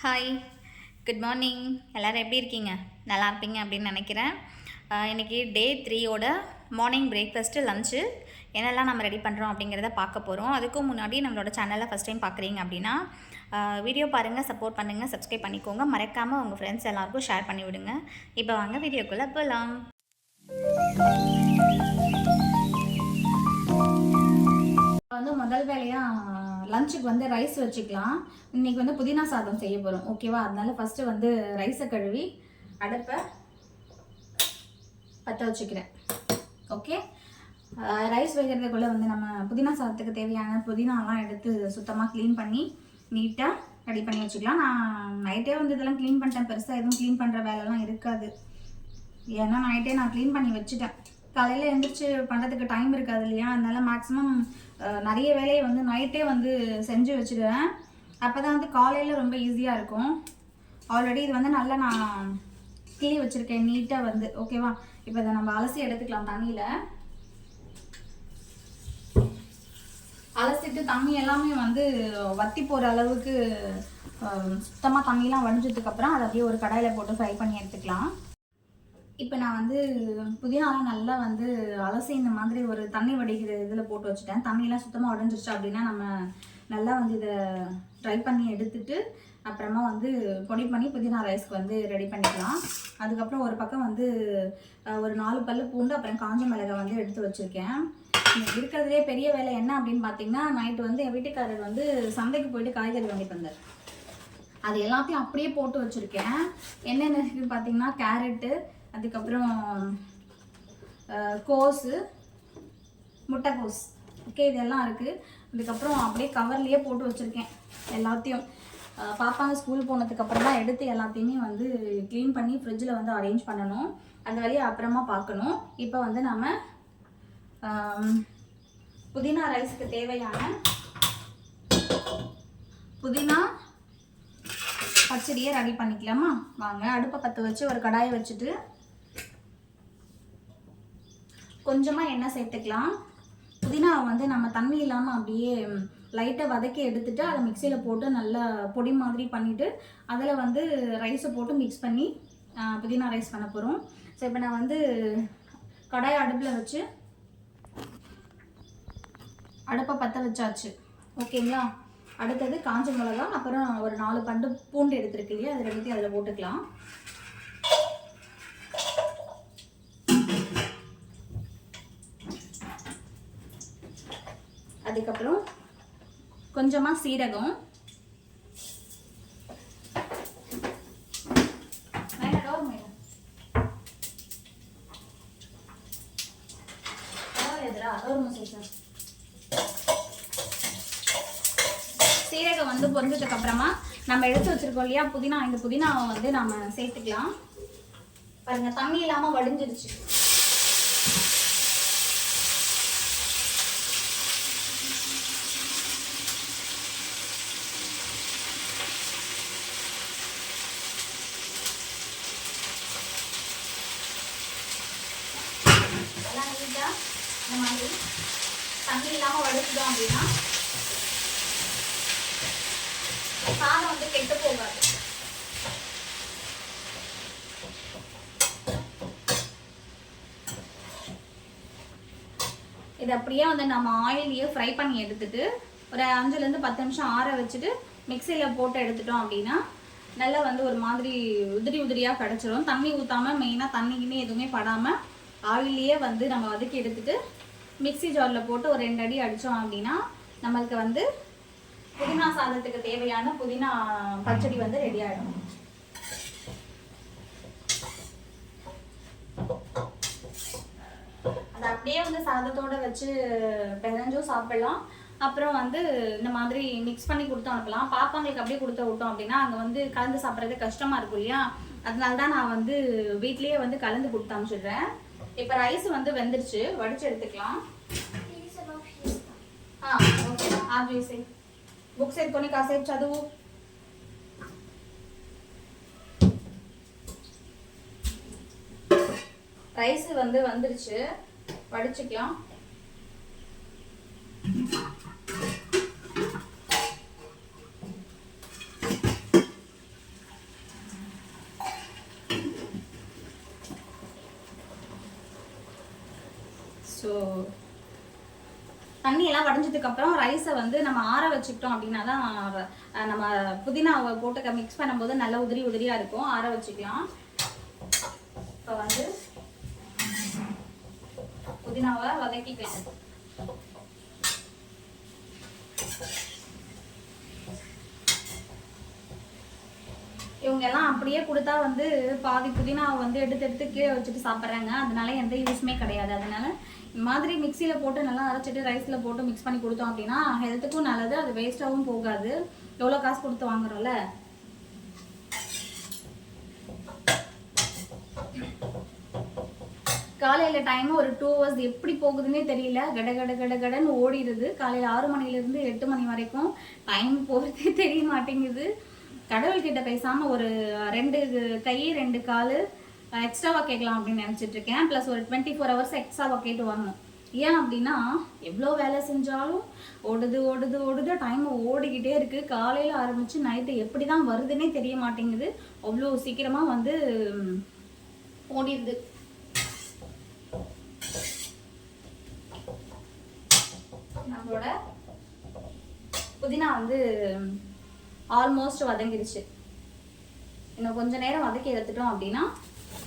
Hi, good morning. எல்லோரும் எப்படி இருக்கீங்க? நல்லா இருப்பீங்க அப்படின்னு நினைக்கிறேன். இன்றைக்கி டே 3யோட மார்னிங் பிரேக்ஃபாஸ்ட்டு லஞ்சு என்னெல்லாம் நம்ம ரெடி பண்ணுறோம் அப்படிங்கிறத பார்க்க போகிறோம். அதுக்கும் முன்னாடி நம்மளோட சேனலை ஃபஸ்ட் டைம் பார்க்குறீங்க அப்படின்னா வீடியோ பாருங்கள், சப்போர்ட் பண்ணுங்கள், சப்ஸ்கிரைப் பண்ணிக்கோங்க. மறக்காமல் உங்கள் ஃப்ரெண்ட்ஸ் எல்லாருக்கும் ஷேர் பண்ணி விடுங்க. இப்போ வாங்க வீடியோக்குள்ளே போகலாம். முதல் வேலையாக லஞ்சுக்கு ரைஸ் வச்சுக்கலாம். இன்றைக்கி புதினா சாதம் செய்ய போகிறோம், ஓகேவா? அதனால ஃபஸ்ட்டு ரைஸை கழுவி அடுப்பை பற்ற வச்சுக்கிறேன். ஓகே, ரைஸ் வைக்கிறதுக்குள்ளே நம்ம புதினா சாதத்துக்கு தேவையான புதினாலாம் எடுத்து சுத்தமாக க்ளீன் பண்ணி நீட்டாக ரெடி பண்ணி வச்சுக்கலாம். நான் நைட்டே இதெல்லாம் க்ளீன் பண்ணிட்டேன். பெருசாக எதுவும் க்ளீன் பண்ணுற வேலைலாம் இருக்காது, ஏன்னா நைட்டே நான் க்ளீன் பண்ணி வச்சுட்டேன். காலையில் எழுந்திரிச்சு பண்ணுறதுக்கு டைம் இருக்காது இல்லையா? அதனால மேக்ஸிமம் நிறைய வேலையை நைட்டே செஞ்சு வச்சுடுவேன். அப்போ தான் காலையில் ரொம்ப ஈஸியாக இருக்கும். ஆல்ரெடி இது நல்லா நான் கிளி வச்சுருக்கேன் நீட்டாக ஓகேவா? இப்போ இதை நம்ம அலசி எடுத்துக்கலாம். தண்ணியில் அலசிட்டு தண்ணி எல்லாமே வற்றி போகிற அளவுக்கு சுத்தமாக தண்ணியெலாம் வடிஞ்சதுக்கப்புறம் அதை அப்படியே ஒரு கடாயில் போட்டு ஃப்ரை பண்ணி எடுத்துக்கலாம். இப்போ நான் புதினாலாம் நல்லா அலசி இந்த மாதிரி ஒரு தண்ணி வடிக்கிற இதில் போட்டு வச்சுட்டேன். தண்ணியெலாம் சுத்தமாக உடஞ்சிருச்சு அப்படின்னா நம்ம நல்லா இதை ட்ரை பண்ணி எடுத்துட்டு அப்புறமா பொடி பண்ணி புதினா ரைஸ்க்கு ரெடி பண்ணிக்கலாம். அதுக்கப்புறம் ஒரு பக்கம் ஒரு 4 பல்லு பூண்டு அப்புறம் காஞ்ச மிளகாய் எடுத்து வச்சுருக்கேன். இருக்கிறதுலே பெரிய வேலை என்ன அப்படின்னு பார்த்தீங்கன்னா, நைட்டு என் வீட்டுக்காரர் சந்தைக்கு போயிட்டு காய்கறி வாங்கிட்டு வந்தார். அது எல்லாத்தையும் அப்படியே போட்டு வச்சுருக்கேன். என்னென்ன இருக்குது பார்த்தீங்கன்னா, கேரட்டு, அதுக்கப்புறம் கோஸு, முட்டைக்கோஸ், ஓகே, இதெல்லாம் இருக்குது. அதுக்கப்புறம் அப்படியே கவர்லேயே போட்டு வச்சுருக்கேன் எல்லாத்தையும். பாப்பாங்க ஸ்கூல் போனதுக்கப்புறம் தான் எடுத்து எல்லாத்தையுமே க்ளீன் பண்ணி ஃப்ரிட்ஜில் அரேஞ்ச் பண்ணணும். அந்த வழியை அப்புறமா பார்க்கணும். இப்போ நம்ம புதினா ரைஸுக்கு தேவையான புதினா பச்சடியை ரெடி பண்ணிக்கலாமா? வாங்க, அடுப்பை பற்ற வச்சு ஒரு கடாயை வச்சுட்டு கொஞ்சமாக எண்ணெய் சேர்த்துக்கலாம். புதினா நம்ம தண்ணி இல்லாமல் அப்படியே லைட்டாக வதக்கி எடுத்துட்டு அதை மிக்சியில் போட்டு நல்லா பொடி மாதிரி பண்ணிவிட்டு அதில் ரைஸை போட்டு மிக்ஸ் பண்ணி புதினா ரைஸ் பண்ண போகிறோம். ஸோ இப்போ நான் கடாயை அடுப்பில் வச்சு அடுப்பை பற்ற வச்சாச்சு, ஓகேங்களா? அடுத்தது காஞ்ச மிளகா, அப்புறம் ஒரு 4 பண்டு பூண்டு எடுத்துருக்கு இல்லையா, அதை ரெண்டுத்தையும் அதில் போட்டுக்கலாம். அதுக்கப்புறம் கொஞ்சமாக சீரகம், சீரகம் பொரிஞ்சதுக்கு அப்புறமா நம்ம எடுத்து வச்சிருக்கோம் இல்லையா புதினா, இந்த புதினாவை நம்ம சேர்த்துக்கலாம். பாருங்க, தண்ணி இல்லாம வடிஞ்சிருச்சு. எல்லாம் நீட்டா இந்த மாதிரி தண்ணி இல்லாம வடிச்சிட்டோம் அப்படின்னா சாதம் கெட்டு போகாது. இது அப்படியே நம்ம ஆயிலையே ஃப்ரை பண்ணி எடுத்துட்டு ஒரு 5லேருந்து 10 நிமிஷம் ஆற வச்சுட்டு மிக்சியில் போட்டு எடுத்துட்டோம் அப்படின்னா நல்லா ஒரு மாதிரி உதிரி உதிரியாக கிடச்சிரும். தண்ணி ஊற்றாமல், மெயினாக தண்ணிக்குன்னு எதுவுமே படாமல் ஆயிலையே நம்ம வதக்கி எடுத்துட்டு மிக்சி ஜாரில் போட்டு ஒரு 2 அடி அடித்தோம் அப்படின்னா நம்மளுக்கு புதினா சாதத்துக்கு தேவையான புதினா பச்சடி ரெடி ஆகிடும். அது அப்படியே சாதத்தோடு வச்சு பிணைஞ்சும் சாப்பிடலாம். அப்புறம் இந்த மாதிரி மிக்ஸ் பண்ணி கொடுத்து அனுப்பலாம். பாப்பாங்களுக்கு அப்படியே கொடுத்து விட்டோம் அப்படின்னா அங்கே கலந்து சாப்பிட்றது கஷ்டமாக இருக்கும் இல்லையா? அதனால தான் நான் வீட்லேயே கலந்து கொடுத்து அனுப்பிச்சிடுறேன். இப்போ ரைஸ் வெந்துருச்சு, வடிச்சு எடுத்துக்கலாம். ஓகே, आप जैसे बुक से कोणी कासेप చదువు. ரைஸ் வந்துருச்சு, வடிச்சுக்கலாம். ஸோ தண்ணியெல்லாம் வடிஞ்சதுக்கப்புறம் ரைஸை வந்து நம்ம ஆற வச்சுக்கிட்டோம் அப்படின்னா தான் நம்ம புதினாவை போட்டு மிக்ஸ் பண்ணும்போது நல்லா உதிரி உதிரியாக இருக்கும். ஆற வச்சுக்கலாம். இப்போ வந்து புதினாவை வதக்கிக்கலாம். இவங்க எல்லாம் அப்படியே கொடுத்தா வந்து பாதி புதினாவை வந்து எடுத்து கீழே வச்சுட்டு சாப்பிட்றாங்க. அதனால எந்த யூஸுமே கிடையாது. அதனால இந்த மாதிரி மிக்சியில் போட்டு நல்லா அரைச்சிட்டு ரைஸில் போட்டு மிக்ஸ் பண்ணி கொடுத்தோம் அப்படின்னா ஹெல்த்துக்கும் நல்லது, அது வேஸ்ட்டாகவும் போகாது. எவ்வளோ காசு கொடுத்து வாங்குறோம்ல. காலையில் டைம் ஒரு 2 hours எப்படி போகுதுன்னே தெரியல. கடன்னு ஓடிடுது. காலையில் 6 மணிலேருந்து 8 மணி வரைக்கும் டைம் போகிறதே தெரிய மாட்டேங்குது. கடவுள்கிட்ட பேசாமல் ஒரு 2 கை 2 கால் எக்ஸ்ட்ராவாக கேட்கலாம் அப்படின்னு நினச்சிட்டு இருக்கேன். ப்ளஸ் ஒரு 24 hours எக்ஸ்ட்ராவாக கேட்டு வரணும். ஏன் அப்படின்னா எவ்வளோ வேலை செஞ்சாலும் ஓடுது டைம் ஓடிக்கிட்டே இருக்குது. காலையில் ஆரம்பித்து நைட்டு எப்படி தான் வருதுன்னே தெரிய மாட்டேங்குது. அவ்வளோ சீக்கிரமாக வந்து ஓடிடுது. நம்மளோட புதினா வந்து ஆல்மோஸ்ட் வதங்கிடுச்சு. இன்னும் கொஞ்சம் நேரம் வதக்கி எடுத்துட்டோம் அப்படின்னா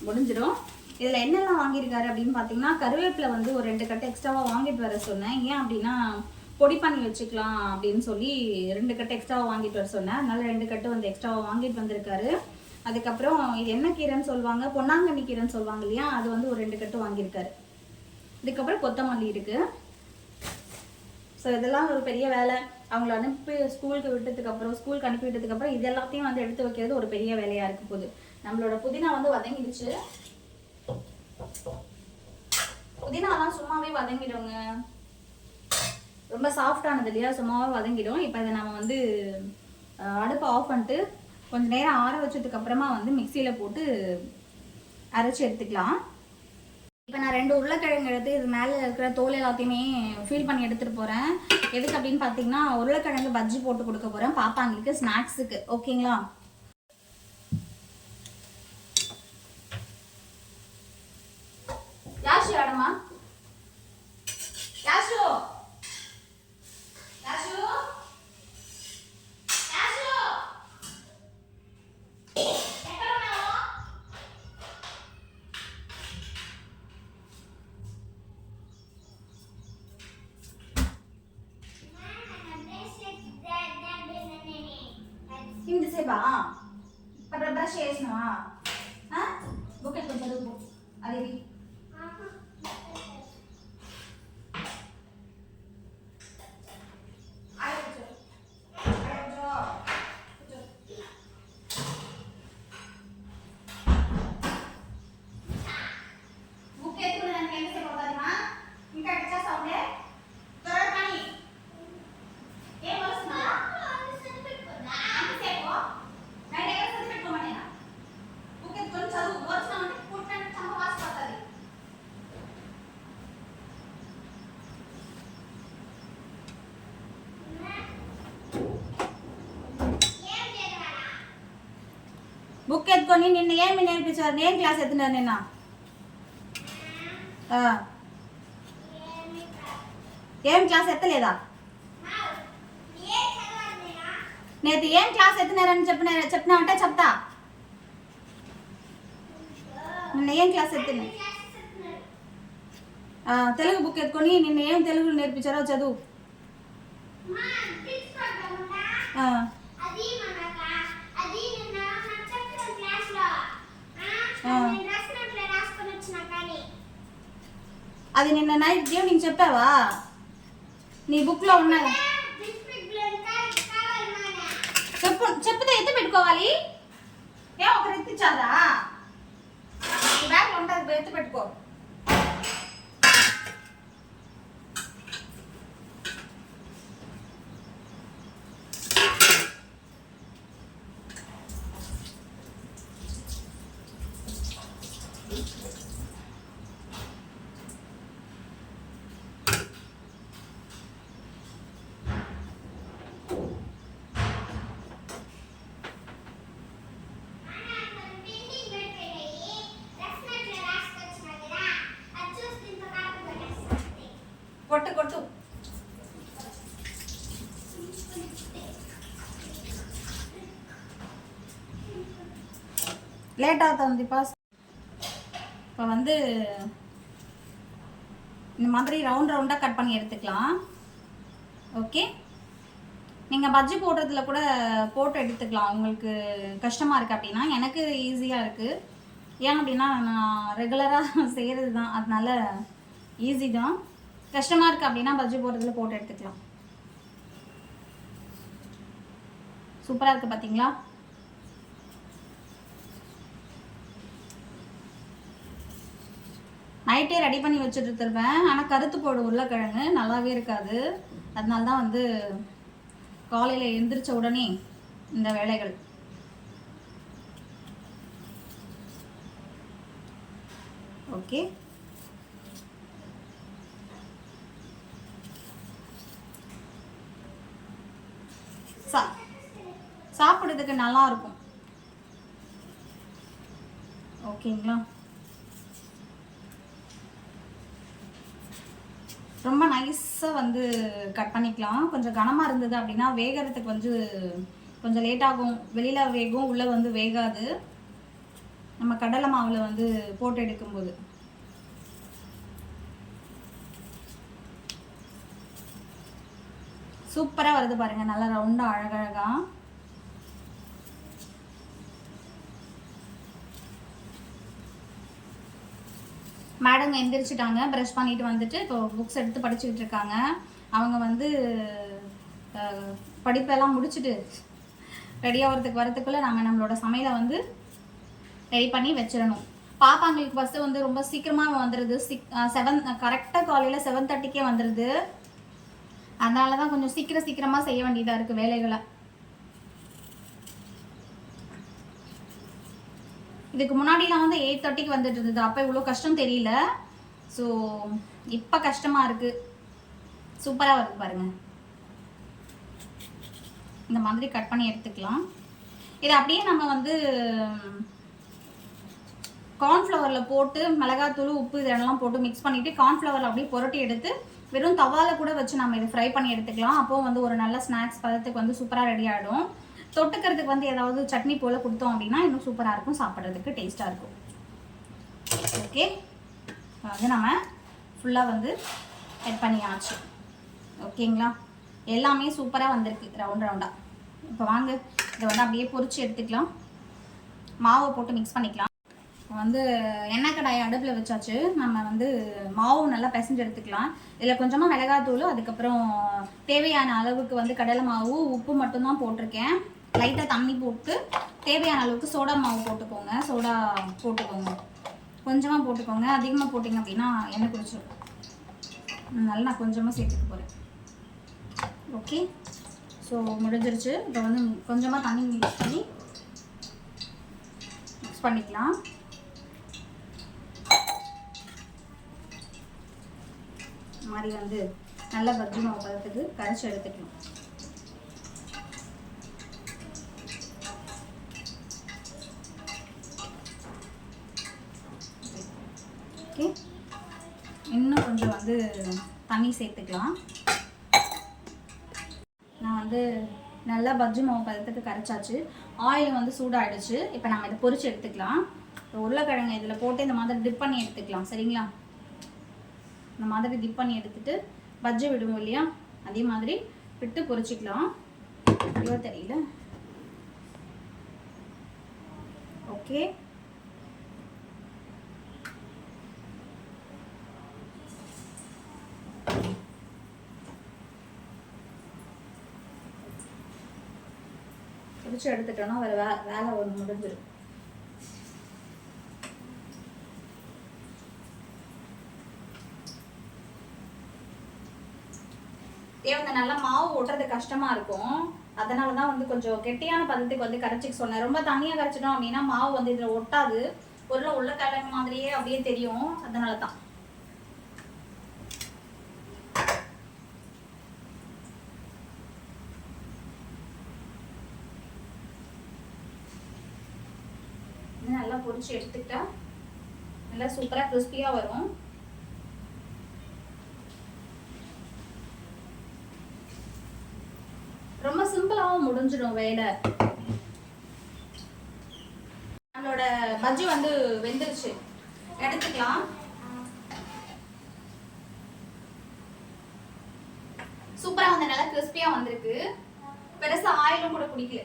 முடிஞ்சிடும். இதில் என்னெல்லாம் வாங்கியிருக்காரு அப்படின்னு பார்த்தீங்கன்னா, கருவேப்பிலை வந்து ஒரு 2 கட்டு எக்ஸ்ட்ராவாக வாங்கிட்டு வர சொன்னேன். ஏன் அப்படின்னா பொடி பண்ணி வச்சுக்கலாம் அப்படின்னு சொல்லி 2 கட்டு எக்ஸ்ட்ராவாக வாங்கிட்டு வர சொன்னேன். அதனால 2 கட்டு வந்து எக்ஸ்ட்ராவாக வாங்கிட்டு வந்திருக்காரு. அதுக்கப்புறம் இது என்ன கீரைன்னு சொல்லுவாங்க, பொன்னாங்கண்ணி கீரைன்னு சொல்லுவாங்க இல்லையா, அது வந்து ஒரு 2 கட்டு வாங்கியிருக்காரு. இதுக்கப்புறம் கொத்தமல்லி இருக்குது. ஸோ இதெல்லாம் ஒரு பெரிய வேலை. அவங்கள அனுப்பி ஸ்கூலுக்கு அனுப்பி விட்டதுக்கப்புறம் இது எல்லாத்தையும் வந்து எடுத்து வைக்கிறது ஒரு பெரிய வேலையாக இருக்க போகுது. நம்மளோட புதினா வந்து வதங்கிடுச்சு. புதினாலாம் சும்மாவே வதங்கிடுங்க. ரொம்ப சாஃப்டானது இல்லையா, சும்மாவே வதங்கிடும். இப்போ இதை நம்ம வந்து அடுப்பை ஆஃப் பண்ணிட்டு கொஞ்சம் நேரம் ஆற வச்சதுக்கப்புறமா வந்து மிக்சியில் போட்டு அரைச்சி எடுத்துக்கலாம். இப்போ நான் 2 உருளைக்கிழங்கு எடுத்து இது மேலே இருக்கிற தோல் எல்லாத்தையுமே ஃபீல் பண்ணி எடுத்துகிட்டு போகிறேன். எதுக்கு அப்படின்னு பார்த்தீங்கன்னா உருளைக்கிழங்கு பஜ்ஜி போட்டு கொடுக்க போகிறேன் பாப்பாங்களுக்கு ஸ்நாக்ஸுக்கு. ஓகேங்களா? யாஷு ஆடமா, யாஷு யாஷு ఇంతసేపా బ్రష్ చేసినావా? బుక్ ఎత్తుకొని చదువు. అది బుక్ ఎత్తుకునే దానికి ఎంతసేపు అవుతుంది మా? ఇంకా ఎట్లా చేస్తా ఉండే త్వరగా పని ఏం వస్తున్నా బుక్ ఎత్తుకొని నిన్న ఏమి నేర్పించారు? ఏం క్లాస్ ఎత్తున్నారు నిన్న? ఏం క్లాస్ ఎత్తలేదా? నేతి ఏం క్లాస్ ఎత్తున్నారని చెప్పినా అంటే చెప్తా. నిన్న ఏం క్లాస్ ఎత్తున్నా? తెలుగు బుక్ ఎత్తుకొని నిన్న ఏం తెలుగు నేర్పించారో చదువు. అది నిన్న నైట్ ఈవినింగ్ చెప్పావా? నీ బుక్లో ఉన్నది చెప్తే ఎత్తి పెట్టుకోవాలి. ఏం ఒకరు ఎత్తిచ్చారా? బ్యాగ్లో ఉంటుంది, ఎత్తి పెట్టుకో. கொட்டு கொட்டு. லேட்டாக தந்திப்பா. இப்போ வந்து இந்த மாதிரி ரவுண்டாக கட் பண்ணி எடுத்துக்கலாம். ஓகே, நீங்கள் பஜ்ஜி போடுறதுல கூட போட்டு எடுத்துக்கலாம். உங்களுக்கு கஷ்டமாக இருக்குது அப்படின்னா. எனக்கு ஈஸியாக இருக்குது. ஏன் அப்படின்னா நான் ரெகுலராக செய்கிறது தான், அதனால ஈஸி தான். கஷ்டமாக இருக்குது அப்படின்னா பஜ்ஜி போடுறதுல போட்டு எடுத்துக்கலாம். சூப்பராக இருக்குது பார்த்தீங்களா? நைட்டே ரெடி பண்ணி வச்சுட்டு இருப்பேன். ஆனால் கருத்து போடு உருளைக்கிழங்கு நல்லாவே இருக்காது. அதனால தான் வந்து காலையில் எழுந்திரிச்ச உடனே இந்த வேலைகள். ஓகே, சாப்பிட்றதுக்கு நல்லா இருக்கும். ஓகேங்களா? ரொம்ப நைஸாக வந்து கட் பண்ணிக்கலாம். கொஞ்சம் கனமாக இருந்தது அப்படின்னா வேகிறதுக்கு வந்து கொஞ்சம் லேட் ஆகும். வெளியில் வேகும், உள்ளே வந்து வேகாது. நம்ம கடலை மாவில் வந்து போட்டு எடுக்கும்போது. சூப்பராக வருது பாருங்கள், நல்லா ரவுண்டாக அழகழகாக. மேடம் எந்திரிச்சிட்டாங்க, ப்ரஷ் பண்ணிட்டு வந்துட்டு இப்போ புக்ஸ் எடுத்து படிச்சுக்கிட்டு இருக்காங்க. அவங்க வந்து படிப்பெல்லாம் முடிச்சுட்டு ரெடி ஆகிறதுக்கு வரத்துக்குள்ளே நாங்கள் நம்மளோட சமையலை வந்து ரெடி பண்ணி வச்சிடணும். பாப்பாங்களுக்கு ஃபஸ்ட்டு வந்து ரொம்ப சீக்கிரமாக வந்துடுது. 7 கரெக்டாக காலையில் 7:30க்கே வந்துடுது. அதனால தான் கொஞ்சம் சீக்கிரமாக செய்ய வேண்டியதாக இருக்குது வேலைகளை. இதுக்கு முன்னாடிலாம் வந்து 8:30க்கு வந்துட்டு இருந்தது. அப்போ இவ்வளோ கஷ்டம் தெரியல. ஸோ இப்போ கஷ்டமாக இருக்குது. சூப்பராக வருது பாருங்கள். இந்த மாதிரி கட் பண்ணி எடுத்துக்கலாம். இதை அப்படியே நம்ம வந்து கார்ன்ஃப்ளவரில் போட்டு மிளகாத்தூள், உப்பு இதெல்லாம் போட்டு மிக்ஸ் பண்ணிவிட்டு கார்ன்ஃப்ளவரில் அப்படியே புரட்டி எடுத்து வெறும் தவாவில் கூட வச்சு நம்ம இதை ஃப்ரை பண்ணி எடுத்துக்கலாம். அப்போது வந்து ஒரு நல்ல ஸ்நாக்ஸ் பதத்துக்கு வந்து சூப்பராக ரெடி ஆகிடும். தொட்டுக்கிறதுக்கு வந்து ஏதாவது சட்னி போல் கொடுத்தோம் அப்படின்னா இன்னும் சூப்பராக இருக்கும், சாப்பிட்றதுக்கு டேஸ்ட்டாக இருக்கும். ஓகே, வந்து நம்ம ஃபுல்லாக வந்து கட் பண்ணியாச்சு. ஓகேங்களா? எல்லாமே சூப்பராக வந்திருக்கு ரவுண்டாக. இப்போ வாங்க இதை வந்து அப்படியே பொரிச்சு எடுத்துக்கலாம். மாவை போட்டு மிக்ஸ் பண்ணிக்கலாம். வந்து எண்ணெய் கடாயை அடுப்பில் வச்சாச்சு. நம்ம வந்து மாவு நல்லா பிசைஞ்சு எடுத்துக்கலாம். இதில் கொஞ்சமாக மிளகாத்தூள், அதுக்கப்புறம் தேவையான அளவுக்கு வந்து கடலை மாவு, உப்பு மட்டும்தான் போட்டிருக்கேன். லைட்டாக தண்ணி போட்டு தேவையான அளவுக்கு சோடா மாவு போட்டுக்கோங்க. சோடா போட்டுக்கோங்க, கொஞ்சமாக போட்டுக்கோங்க. அதிகமாக போட்டிங்க அப்படின்னா எண்ணெய் குடிச்சிடும். அதனால நான் கொஞ்சமாக சேர்த்துக்க போகிறேன். ஓகே, ஸோ முடிஞ்சிருச்சு. இப்போ வந்து கொஞ்சமாக தண்ணி மிக்ஸ் பண்ணிக்கலாம். இந்த மாதிரி வந்து நல்லா பஜ்ஜி மாவு பதத்துக்கு கரைச்சி எடுத்துக்கலாம். ஓகே, இன்னும் கொஞ்சம் வந்து தண்ணி சேர்த்துக்கலாம். நான் வந்து நல்லா பஜ்ஜி மாவு பதத்துக்கு கரைச்சாச்சு. ஆயில் வந்து சூடாகிடுச்சு. இப்போ நம்ம இதை பொரிச்சு எடுத்துக்கலாம். உருளைக்கிழங்கு இதில் போட்டு இந்த மாதிரி டிப் பண்ணி எடுத்துக்கலாம். சரிங்களா? இந்த மாதிரி டிப் பண்ணி எடுத்துட்டு பஜ்ஜி விடுவோம் இல்லையா, அதே மாதிரி விட்டு பொரிச்சிக்கலாம். ஐயோ தெரியல. ஓகே, பொரிச்சு எடுத்துட்டோன்னா ஒரு வேலை ஒன்று முடிஞ்சிடும். தேவங்க நல்லா மாவு ஓட்டுறது கஷ்டமா இருக்கும். அதனால தான் வந்து கொஞ்சம் கெட்டியான பதத்துக்கு வந்து கரைச்சிக்க சொன்னேன். ரொம்ப தண்ணியாக கரைச்சிட்டோம் அப்படின்னா மாவு வந்து இதில் ஒட்டாது. உருளைக்கிழங்கு மாதிரியே அப்படியே தெரியும். அதனால தான். நல்லா பொரிச்சு எடுத்துக்கிட்டா நல்லா சூப்பராக கிறிஸ்பியாக வரும். முடிஞ்சிடும் வேலை. நம்மளோட பஜ்ஜி வந்து வெந்துருச்சு, எடுத்துக்கலாம். சூப்பரா வந்து நல்லா கிறிஸ்பியா வந்திருக்கு. பெருசா ஆயிலும் கூட குடிக்கல.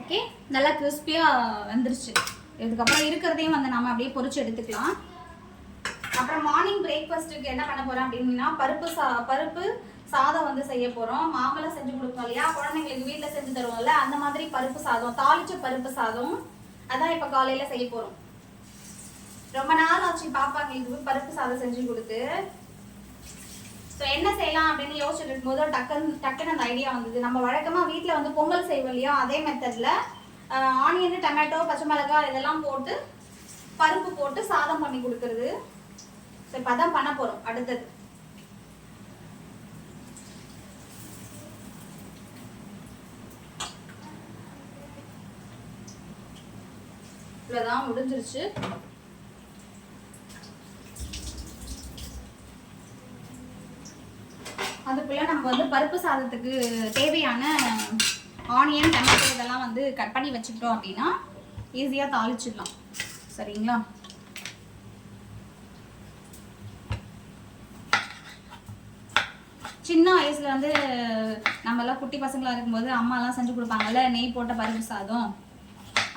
ஓகே, நல்லா கிறிஸ்பியா வந்துருச்சு. இதுக்கப்புறம் இருக்கிறதையும் வந்து நம்ம அப்படியே பொரிச்சு எடுத்துக்கலாம். அப்புறம் மார்னிங் பிரேக்ஃபாஸ்ட்டுக்கு என்ன பண்ண போறோம் அப்படின்னா பருப்பு சாதம் வந்து செய்ய போறோம். மாம்பழம் செஞ்சு கொடுப்போம் இல்லையா, குழந்தைங்களுக்கு வீட்டில் செஞ்சு தருவோம்ல, அந்த மாதிரி பருப்பு சாதம், தாளிச்ச பருப்பு சாதம் அதான் இப்போ காலையில செய்ய போறோம். ரொம்ப நாள் ஆச்சு பாப்பாங்களுக்கு பருப்பு சாதம் செஞ்சு கொடுத்து. ஸோ என்ன செய்யலாம் அப்படின்னு யோசிச்சுட்டு இருக்கும்போது டக்குன்னு அந்த ஐடியா வந்தது. நம்ம வழக்கமாக வீட்டில் வந்து பொங்கல் செய்வோம் இல்லையா, அதே மெத்தடில் ஆனியன், டொமேட்டோ, பச்சை மிளகாய் இதெல்லாம் போட்டு பருப்பு போட்டு சாதம் பண்ணி கொடுக்குறது. ஸோ இப்போ அதான் பண்ண போகிறோம் அடுத்தது. இவ்வளோதான், முடிஞ்சிருச்சு. அதுக்குள்ள நம்ம வந்து பருப்பு சாதத்துக்கு தேவையான ஆனியன், டொமேட்டோ இதெல்லாம் வந்து கட் பண்ணி வச்சுக்கிட்டோம் அப்படின்னா ஈஸியாக தாளிச்சிடலாம். சரிங்களா? சின்ன வயசுல வந்து நம்மளாம் குட்டி பசங்களா இருக்கும்போது அம்மாலாம் செஞ்சு கொடுப்பாங்கல்ல நெய் போட்ட பருப்பு சாதம்,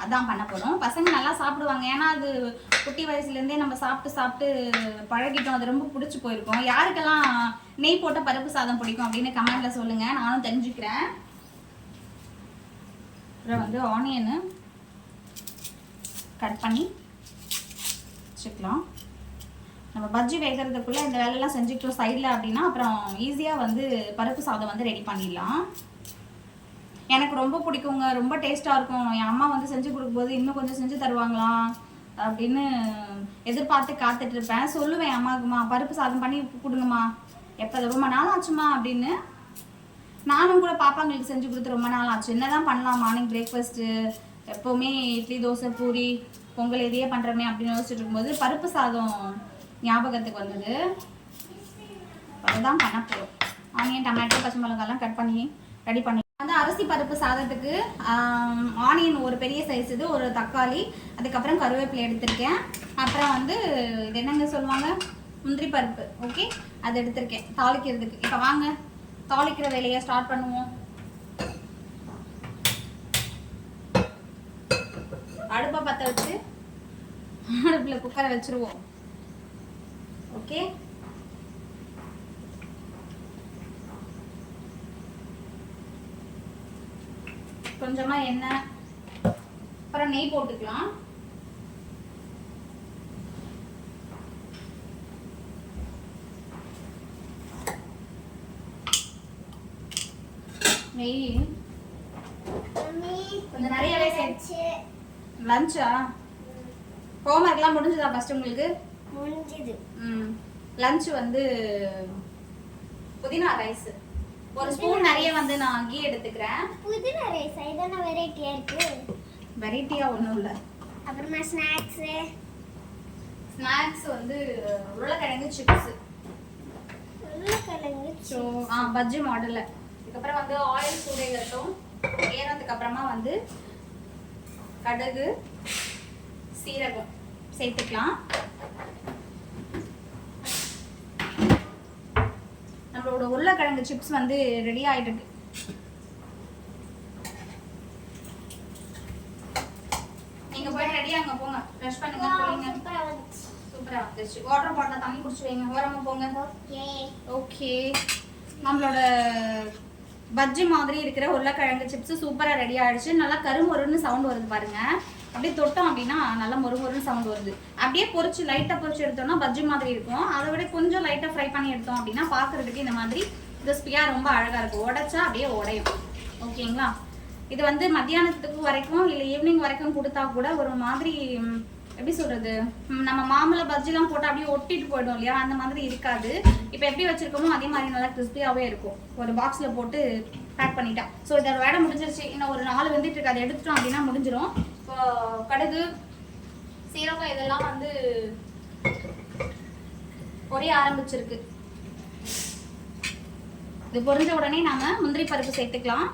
அதான் பண்ண போகிறோம். பசங்க நல்லா சாப்பிடுவாங்க. ஏன்னா அது குட்டி வயசுலேருந்தே நம்ம சாப்பிட்டு பழகிட்டோம். அது ரொம்ப பிடிச்சி போயிருக்கோம். யாருக்கெல்லாம் நெய் போட்ட பருப்பு சாதம் பிடிக்கும் அப்படின்னு கமெண்ட்டில் சொல்லுங்கள், நானும் தெரிஞ்சுக்கிறேன். அப்புறம் வந்து ஆனியனு கட் பண்ணி வச்சுக்கலாம். நம்ம பஜ்ஜி வேகிறதுக்குள்ளே இந்த வேலையெல்லாம் செஞ்சுக்கிட்டோம் சைடில் அப்படின்னா அப்புறம் ஈஸியாக வந்து பருப்பு சாதம் வந்து ரெடி பண்ணிடலாம். எனக்கு ரொம்ப பிடிக்குங்க, ரொம்ப டேஸ்ட்டாக இருக்கும். என் அம்மா வந்து செஞ்சு கொடுக்கும்போது இன்னும் கொஞ்சம் செஞ்சு தருவாங்களாம் அப்படின்னு எதிர்பார்த்து காத்துட்டு இருப்பேன். சொல்லுவேன் அம்மாவுக்குமா, பருப்பு சாதம் பண்ணி கொடுங்கம்மா, எப்போ ரொம்ப நாள் ஆச்சுமா அப்படின்னு. நானும் கூட பாப்பாங்களுக்கு செஞ்சு கொடுத்து ரொம்ப நாள் ஆச்சு. என்ன தான் பண்ணலாம் மார்னிங் பிரேக்ஃபாஸ்ட்டு, எப்போவுமே இட்லி, தோசை, பூரி, பொங்கல் இதையே பண்ணுறமே அப்படின்னு யோசிச்சுட்டு இருக்கும்போது பருப்பு சாதம் ஞாபகத்துக்கு வந்தது. அதுதான் பண்ண போகிறோம். ஆனியன், டொமேட்டோ, பச்சை மிளகாலாம் கட் பண்ணி ரெடி பண்ணி வந்து அரிசி பருப்பு சாதத்துக்கு ஆனியன் ஒரு பெரிய சைஸ், இது ஒரு தக்காளி, அதுக்கப்புறம் கருவேப்பிலை எடுத்திருக்கேன். அப்புறம் வந்து இது என்னங்க சொல்லுவாங்க, முந்திரி பருப்பு. ஓகே, அது எடுத்திருக்கேன் தாளிக்கிறதுக்கு. இப்போ வாங்க தாளிக்கிற வேலையை ஸ்டார்ட் பண்ணுவோம். அடுப்பை பற்ற வச்சு அடுப்பில் குக்கரை வச்சுருவோம். ஓகே, கொஞ்சமா எண்ணெய், அப்புறம் நெய் போட்டுக்கலாம். நெய் கொஞ்சம் நிறையவே சேர்த்து. லஞ்சா ஹோம்ஒர்க்லாம் முடிஞ்சதா? ஃபர்ஸ்ட் உங்களுக்கு முடிஞ்சது. லஞ்ச் வந்து புதினா ரைஸ், ஒரு ஸ்பூன் நிறைய வந்து நான் கீ எடுத்துக்கிறேன். புதினா ரைஸ் இதென்ன வெரைட்டியா இருக்கு? வெரைட்டியா ஒன்றும் இல்லை. அப்புறமா ஸ்நாக்ஸ் வந்து உருளைக்கிழங்கு சிப்ஸ், பஜ்ஜி மாடலில். இதுக்கப்புறம் வந்து ஆயில் சூடேறட்டும். ஏறதுக்கு அப்புறமா வந்து கடுகு, சீரகம் சேர்த்துக்கலாம். நம்மளோட உருளைக்கிழங்கு சிப்ஸ் வந்து ரெடி ஆயிட்டு இருக்கு. நீங்க போய் ரெடியாங்க, போங்க ஃப்ரெஷ் பண்ணுங்க, போறீங்க. சூப்பரா வந்துச்சு. வாட்டர் பாட்டில் தண்ணி குடிச்சு வைங்க, ஓரமா போங்க. ஓகே, நம்மளோட பஜ்ஜி மாதிரி இருக்கிற உருளைக்கிழங்கு சிப்ஸ் சூப்பரா ரெடி ஆயிடுச்சு. நல்லா கருமொருன்னு சவுண்ட் வருது பாருங்க. அப்படியே தொட்டோம் அப்படின்னா நல்லா மொறுமொறுன்னு சவுண்ட் வருது. அப்படியே பொரிச்சு லைட்டாக பொரிச்சு எடுத்தோம்னா பஜ்ஜி மாதிரி இருக்கும். அதை விட கொஞ்சம் லைட்டாக ஃப்ரை பண்ணி எடுத்தோம் அப்படின்னா பார்க்குறதுக்கு இந்த மாதிரி கிறிஸ்பியாக ரொம்ப அழகாக இருக்கும். உடைச்சா அப்படியே உடையும். ஓகேங்களா? இது வந்து மத்தியானத்துக்கு வரைக்கும் இல்லை ஈவினிங் வரைக்கும் கொடுத்தா கூட ஒரு மாதிரி எப்படி சொல்கிறது, நம்ம மாம்பழ பஜ்ஜிலாம் போட்டால் அப்படியே ஒட்டிட்டு போயிடும் இல்லையா, அந்த மாதிரி இருக்காது. இப்போ எப்படி வச்சுருக்கோமோ அதே மாதிரி நல்லா கிறிஸ்பியாகவே இருக்கும். ஒரு பாக்ஸில் போட்டு பேக் பண்ணிட்டா. ஸோ இதோட வேலை முடிஞ்சிருச்சு. இன்னும் ஒரு 4 வந்துட்டு இருக்கு, அதை எடுத்துட்டோம் அப்படின்னா முடிஞ்சிடும். இப்போ கடுகு, சீரகம் இதெல்லாம் வந்து பொரிய ஆரம்பிச்சிருக்கு. இது பொரிஞ்ச உடனே நாம முந்திரி பருப்பு சேர்த்துக்கலாம்.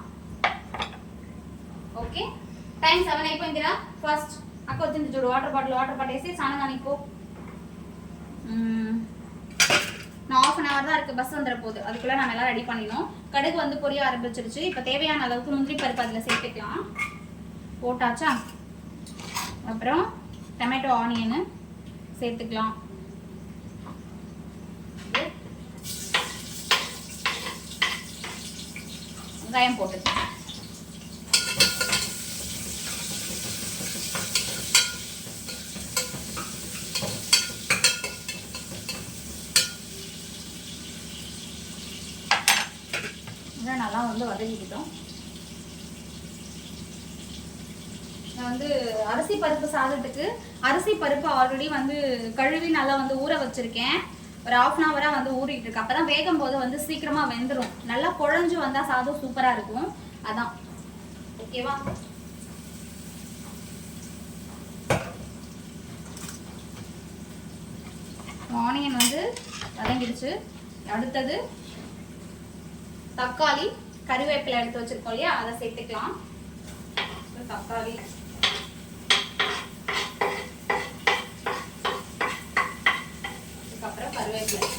ఓకే టైం 7 అయిపోయిందిరా. ఫస్ట్ అక్క వచ్చింది చూడు, వాటర్ బాటిల్ వేసి స్నానం కానికో. நான் ½ hour தான் இருக்கு, பஸ் வந்துட போகுது. அதுக்குள்ள நம்ம எல்லாம் ரெடி பண்ணிடணும். கடுகு வந்து பொரிய ஆரம்பிச்சிருச்சு. இப்போ தேவையான அளவுக்கு முந்திரி பருப்பு அதில் சேர்த்துக்கலாம். போட்டாச்சா? அப்புறம் டொமேட்டோ ஆனியனு சேர்த்துக்கலாம். வெங்காயம் போட்டுக்கலாம். நல்லா வந்து வதக்கிக்கிட்டோம். நான் வந்து அரிசி பருப்பு சாதத்துக்கு அரிசி பருப்பு ஆல்ரெடி வந்து கழுவி நல்லா வந்து ஊற வச்சிருக்கேன். ஒரு ½ hour வந்து ஊறிட்டு இருக்கு. அப்பதான் வேகும் போது வந்து சீக்கிரமா வெந்துடும். நல்லா குழஞ்சு வந்தா சாதம் சூப்பரா இருக்கும். அதான் ஓகேவா? ஆனியன் வந்து வதங்கிடுச்சு. அடுத்தது தக்காளி கறிவேப்பிலை எடுத்து வச்சிருக்கோம் இல்லையா, அதை சேர்த்துக்கலாம். தக்காளி அதுக்கப்புறம் கறிவேப்பிலை,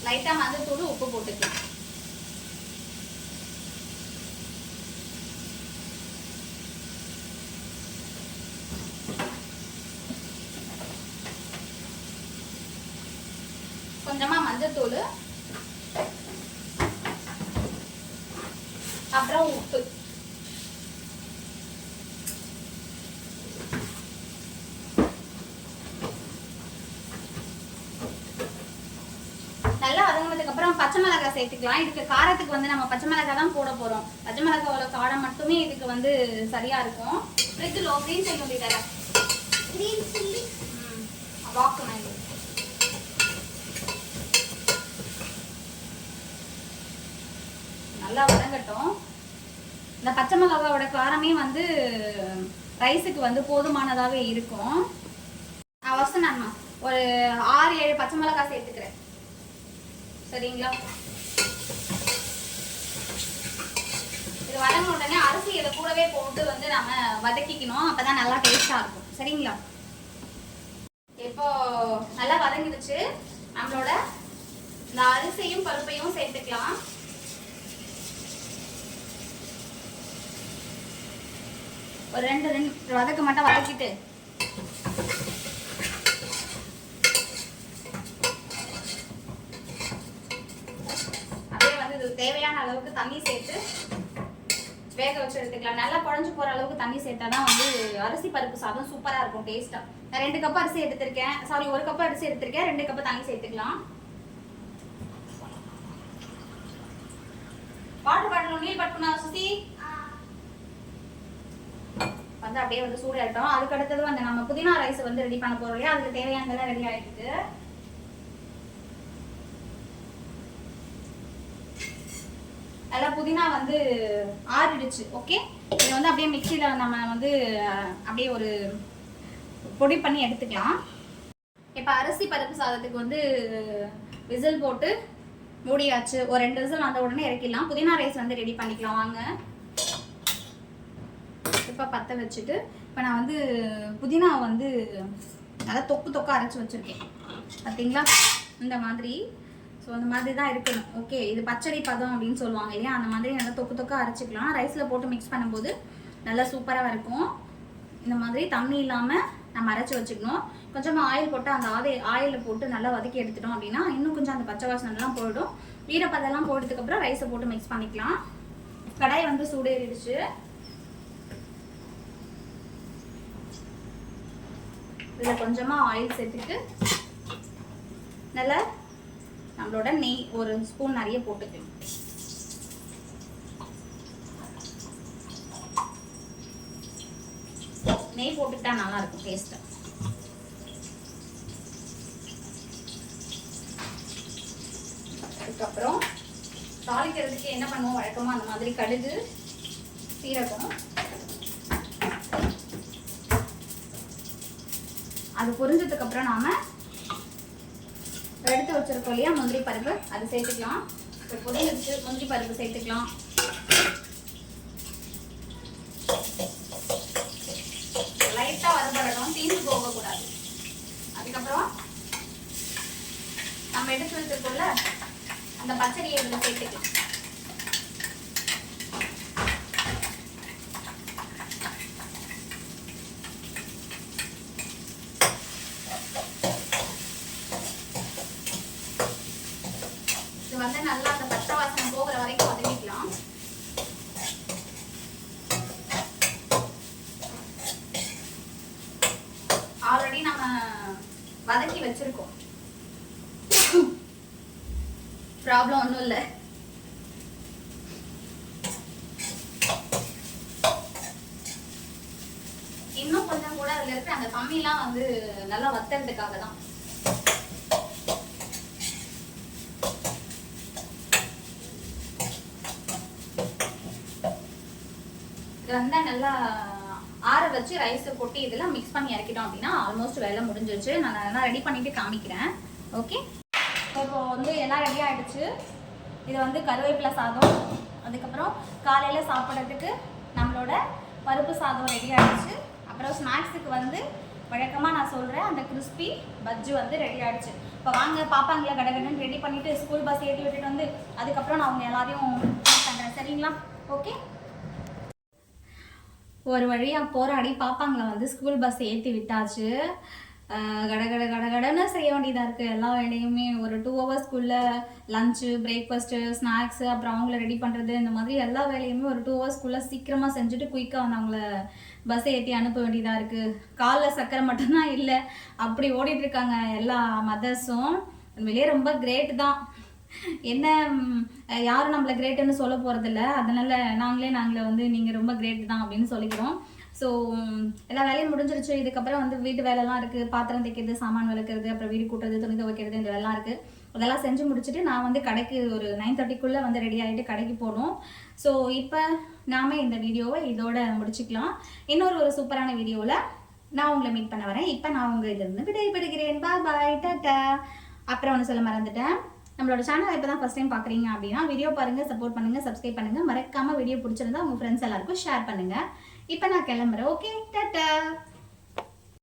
லைட்டா மஞ்சத்தூள் உப்பு போட்டுக்கலாம். கொஞ்சமா மஞ்சத்தூள், அப்புறம் உப்பு. நல்லா வதங்கினதுக்கு அப்புறம் பச்சை மிளகாய் சேர்த்துக்கலாம். இதுக்கு காரத்துக்கு வந்து நம்ம பச்சை மிளகாய் தான் போட போறோம். பச்சை மிளகாயோட காரம் மட்டுமே இதுக்கு வந்து சரியா இருக்கும். ஃப்ரிட்ஜ்ல கிரீன் சில்லி சொல்லிட்டேன். கிரீன் சில்லி வாக்குனா நல்லா வதங்கட்டும். இந்த பச்சை மிளகாவோட காரமே வந்து ரைஸுக்கு வந்து போதுமானதாகவே இருக்கும். நான் ஒரு 6-7 பச்சை மிளகாய் சேர்த்துக்கிறேன். சரிங்களா? இது வதங்கின உடனே அரிசி இதை கூடவே போட்டு வந்து நம்ம வதக்கிக்கணும். அப்பதான் நல்லா டேஸ்டா இருக்கும். சரிங்களா? இப்போ நல்லா வதங்கிடுச்சு. நம்மளோட இந்த அரிசியும் பருப்பையும் சேர்த்துக்கலாம். ஒரு 2 வதக்க மட்டும் வதக்கிட்டு அப்படியே வந்து இது தேவையான அளவுக்கு தண்ணி சேர்த்து வேக வச்சு எடுத்துக்கலாம். நல்லா குழஞ்சு போற அளவுக்கு தண்ணி சேர்த்தாதான் வந்து அரிசி பருப்பு சாதம் சூப்பரா இருக்கும், டேஸ்டா. நான் 2 கப் அரிசி எடுத்திருக்கேன். சாரி, 1 கப் அரிசி எடுத்திருக்கேன். 2 கப் தண்ணி சேர்த்துக்கலாம். வாட்டர் பாட்டில் நீர் பட்டுனா சுத்தி வந்து அப்படியே வந்து சூடாயிட்டோம். அதுக்கு அடுத்தது வந்து நம்ம புதினா ரைஸ் வந்து ரெடி பண்ண போறோம் இல்லையா, அதுக்கு தேவையானதெல்லாம் ரெடி ஆயிடுது. நல்லா புதினா வந்து ஆறிடுச்சு. ஓகே, இது வந்து அப்படியே மிக்சியில நம்ம வந்து அப்படியே ஒரு பொடி பண்ணி எடுத்துக்கலாம். இப்போ அரிசி பருப்பு சாதத்துக்கு வந்து விசில் போட்டு மூடியாச்சு. ஒரு 2 விசில் வந்த உடனே இறக்கிடலாம். புதினா ரைஸ் வந்து ரெடி பண்ணிக்கலாம் வாங்க. இப்போ பற்ற வச்சுட்டு இப்போ நான் வந்து புதினா வந்து நல்லா தொக்கா அரைச்சி வச்சுருக்கேன். பார்த்தீங்களா? இந்த மாதிரி. ஸோ அந்த மாதிரி தான் இருக்கணும். ஓகே, இது பச்சடி பதம் அப்படின்னு சொல்லுவாங்க இல்லையா, அந்த மாதிரி நல்லா தொக்கா அரைச்சிக்கலாம். ரைஸில் போட்டு மிக்ஸ் பண்ணும்போது நல்லா சூப்பராக இருக்கும். இந்த மாதிரி தண்ணி இல்லாமல் நம்ம அரைச்சி வச்சுக்கணும். கொஞ்சமாக ஆயில் போட்டு அந்த ஆயிலில் போட்டு நல்லா வதக்கி எடுத்துட்டோம் அப்படின்னா இன்னும் கொஞ்சம் அந்த பச்சை வாசனைலாம் போயிடும். ஈரப்பதெல்லாம் போட்டதுக்கப்புறம் ரைஸை போட்டு மிக்ஸ் பண்ணிக்கலாம். கடாய் வந்து சூடேறிடுச்சு. இதில் கொஞ்சமாக ஆயில் சேர்த்துட்டு நல்லா நம்மளோட நெய் ஒரு ஸ்பூன் நிறைய போட்டுக்கணும். நெய் போட்டுக்கிட்டா நல்லா இருக்கும் டேஸ்ட். அதுக்கப்புறம் தாளிக்கிறதுக்கு என்ன பண்ணுவோம் வழக்கமா அந்த மாதிரி கடுகு, சீரகம், அது பொரிஞ்சதுக்கப்புறம் நாம் எடுத்து வச்சுருக்கோம் இல்லையா முந்திரி பருப்பு, அது சேர்த்துக்கலாம். இப்போ பொரிஞ்சிருச்சு, முந்திரி பருப்பு சேர்த்துக்கலாம். லைட்டாக வறுபடணும், தீர்ந்து போகக்கூடாது. அதுக்கப்புறம் நம்ம எடுத்து வச்சிருக்கோம்ல அந்த பச்சடியை இதில் சேர்த்துக்கலாம். இது வந்து நல்லா அந்த பச்சை வாசனை போகிற வரைக்கும் வதக்கிக்கலாம். ஆல்ரெடி நம்ம வதக்கி வச்சிருக்கோம், ப்ராப்ளம் ஒன்றும் இல்லை. இன்னும் கொஞ்சம் கூட அதில் இருக்கிற அந்த கம்மிலாம் வந்து நல்லா வத்துறதுக்காக தான். இது வந்து நல்லா ஆற வச்சு ரைஸை கொட்டி இதெல்லாம் மிக்ஸ் பண்ணி இறக்கிட்டோம் அப்படின்னா ஆல்மோஸ்ட் வேலை முடிஞ்சிருச்சு. நான் எல்லாம் ரெடி பண்ணிட்டு காமிக்கிறேன். ஓகே, இப்போ வந்து எல்லாம் ரெடி ஆகிடுச்சு. இது வந்து கருவேப்பிலை சாதம், அதுக்கப்புறம் காலையில் சாப்பிட்றதுக்கு நம்மளோட பருப்பு சாதம் ரெடி ஆகிடுச்சு. அப்புறம் ஸ்நாக்ஸுக்கு வந்து வழக்கமாக நான் சொல்கிறேன் அந்த கிறிஸ்பி பஜ்ஜு வந்து ரெடி ஆகிடுச்சு. இப்போ வாங்க பாப்பாங்களை கடகடன்னு ரெடி பண்ணிவிட்டு ஸ்கூல் பஸ் ஏற்றி விட்டுட்டு வந்து அதுக்கப்புறம் நான் அவங்க எல்லாரையும் மீட் பண்ணுறேன். சரிங்களா? ஓகே, ஒரு வழியாக போராடி பாப்பாங்களை வந்து ஸ்கூல் பஸ் ஏற்றி விட்டாச்சு. கடகடன்னு செய்ய வேண்டியதாக இருக்குது எல்லா வேலையுமே. ஒரு 2 hours ஸ்கூலில் லஞ்சு, பிரேக்ஃபாஸ்ட்டு, ஸ்நாக்ஸு, அப்புறம் அவங்கள ரெடி பண்ணுறது, இந்த மாதிரி எல்லா வேலையுமே ஒரு 2 hours ஸ்கூலில் சீக்கிரமாக செஞ்சுட்டு குயிக்காக வந்து அவங்கள பஸ்ஸை ஏற்றி அனுப்ப வேண்டியதாக இருக்குது. காலில் சக்கரை மட்டும்தான் இல்லை, அப்படி ஓடிட்டுருக்காங்க எல்லா மதர்ஸும். உண்மையிலே ரொம்ப கிரேட் தான். என்ன யாரும் நம்மளை கிரேட்டுன்னு சொல்ல போகிறதில்ல, அதனால் நாங்களே வந்து நீங்கள் ரொம்ப கிரேட் தான் அப்படின்னு சொல்லிக்கிறோம். ஸோ எல்லா வேலையும் முடிஞ்சிருச்சு. இதுக்கப்புறம் வந்து வீட்டு வேலைலாம் இருக்குது, பாத்திரம் தைக்கிறது, சாமான் விளக்குறது, அப்புறம் வீடு கூட்டுறது, துணி துவைக்கிறது, இந்த வேலைலாம் இருக்குது. அதெல்லாம் செஞ்சு முடிச்சுட்டு நான் வந்து கடைக்கு ஒரு 9:30க்குள்ளே வந்து ரெடி ஆகிட்டு கடைக்கு போகணும். ஸோ இப்போ நாம இந்த வீடியோவை இதோட முடிச்சுக்கலாம். இன்னொரு சூப்பரான வீடியோவில் நான் உங்களை மீட் பண்ண வரேன். இப்போ நான் உங்கள் இதிலிருந்து விடைபெறுகிறேன். பாய், டாட்டா. அப்புறம் ஒன்று சொல்ல மறந்துட்டேன், நம்மளோட சேனல் இப்போ தான் ஃபஸ்ட் டைம் பார்க்குறீங்க அப்படின்னா வீடியோ பாருங்கள், சப்போர்ட் பண்ணுங்கள், சப்ஸ்கிரைப் பண்ணுங்கள். மறக்காமல் வீடியோ பிடிச்சிருந்தா உங்கள் ஃப்ரெண்ட்ஸ் எல்லாருக்கும் ஷேர் பண்ணுங்கள். இப்போ நான் கிளம்புறேன். Okay, tata.